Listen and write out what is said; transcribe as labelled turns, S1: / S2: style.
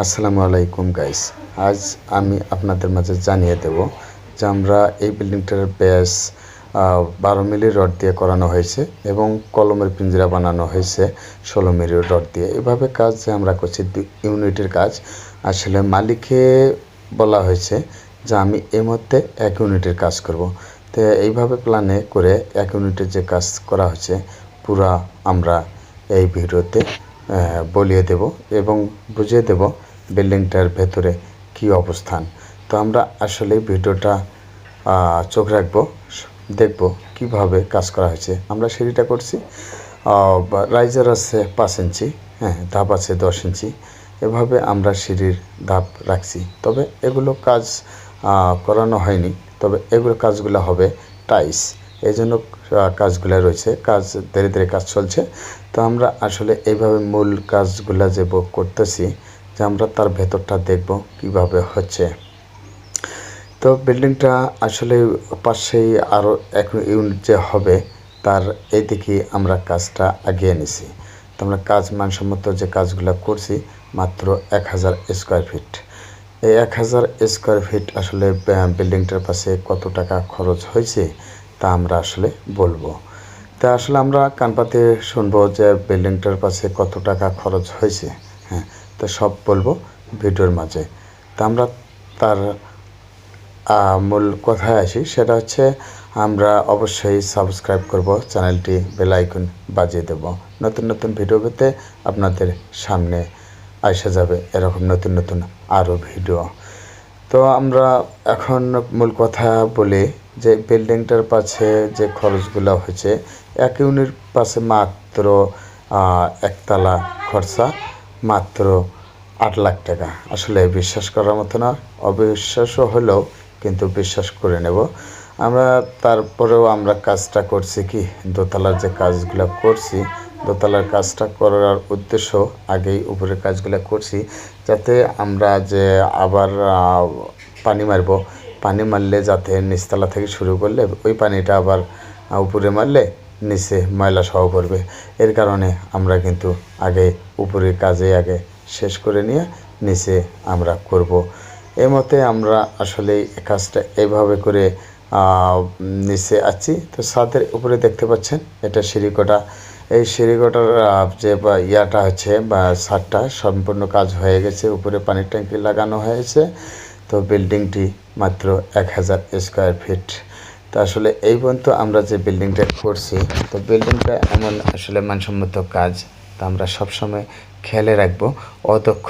S1: আসসালামু আলাইকুম গাইস। আজ আমি আপনাদের মাঝে জানিয়ে দেব যে আমরা এই বিল্ডিংটার বেস 12 মিলি রড দিয়ে করানো হয়েছে এবং কলমের পিঞ্জরা বানানো হয়েছে 16 মিলি রড দিয়ে। এভাবে কাজ যে আমরা করছি ইউনিটের কাজ। আসলে মালিককে বলা হয়েছে যে আমি এই মধ্যে 1 ইউনিটের কাজ করব। তো এইভাবে প্ল্যানে করে 1 ইউনিটের যে কাজ করা হয়েছে পুরা আমরা এই ভিডিওতে বলিয়ে দেব এবং বুঝিয়ে দেব বিল্ডিংটার ভেতরে কি অবস্থান। তো আমরা আসলে ভিডিওটা চোখ রাখবো, দেখব কিভাবে কাজ করা হয়েছে। আমরা সিঁড়িটা করছি, রাইজার আছে 5 ইঞ্চি, হ্যাঁ, ধাপ আছে 10 ইঞ্চি। এভাবে আমরা সিঁড়ির ধাপ রাখছি। তবে এগুলো কাজ করানো হয়নি, তবে এগুলো কাজগুলো হবে টাইস, এই জন্য কাজগুলো রয়েছে। কাজ ধীরে ধীরে কাজ চলছে। তো আমরা আসলে এইভাবে মূল কাজগুলো যে করতেছি, যে আমরা তার ভেতরটা দেখব কিভাবে হচ্ছে। তো বিল্ডিংটা আসলে পাশেই আরও 1 ইউনিট যে হবে তার এইদিকে আমরা কাজটা এগিয়ে নিছি। তো আমরা কাজ মানসম্মত যে কাজগুলো করছি মাত্র 1000 স্কোয়ার ফিট। এই 1000 স্কোয়ার ফিট আসলে বিল্ডিংটার পাশে কত টাকা খরচ হয়েছে তা আমরা আসলে বলবো। তা আসলে আমরা কানপাতে শুনবো যে বিল্ডিংটার পাশে কত টাকা খরচ হয়েছে, হ্যাঁ, তো সব বলবো ভিডিওর মাঝে। তা আমরা তার মূল কথায় আসি, সেটা হচ্ছে আমরা অবশ্যই সাবস্ক্রাইব করব, চ্যানেলটি বেল আইকন বাজিয়ে দেব। নতুন নতুন ভিডিও পেতে আপনাদের সামনে আসা যাবে এরকম নতুন নতুন আরও ভিডিও। তো আমরা এখন মূল কথা বলি যে বিল্ডিংটার পাশে যে খরচগুলো হয়েছে, 1 ইউনিট পাশে মাত্র একতলা খরচা মাত্র 8 লাখ টাকা। আসলে বিশ্বাস করার মতো না, অবিশ্বাসও হলেও কিন্তু বিশ্বাস করে নেব আমরা। তারপরেও আমরা কাজটা করছি কি, দোতলার যে কাজগুলো করছি, দোতলার কাজটা করার উদ্দেশ্য আগেই উপরের কাজগুলো করছি, যাতে আমরা যে আবার পানি মারব, পানি মারলে যাতে নিচতলা থেকে শুরু করলে ওই পানিটা আবার উপরে মারলে নিচে ময়লা সহ করবে। এর কারণে আমরা কিন্তু আগে উপরের কাজে আগে শেষ করে নিয়ে নিচে আমরা করব। এই মতে আমরা আসলে কাজটা এইভাবে করে নিচে আছি। তো ছাদের উপরে দেখতে পাচ্ছেন এটা সিঁড়িকোটা। এই সিঁড়িকোটার যে ইয়াটা হচ্ছে বা ছাদটা সম্পূর্ণ কাজ হয়ে গেছে, উপরে পানির ট্যাঙ্কি লাগানো হয়েছে। তো বিল্ডিংটি মাত্র 1000 স্কোয়ার ফিট। তো আসলে এই পর্যন্ত আমরা যে বিল্ডিংটা করছি, তো বিল্ডিংটা এমন আসলে মানসম্মত কাজ, তা আমরা সবসময় খেয়ালে রাখবো। অদক্ষ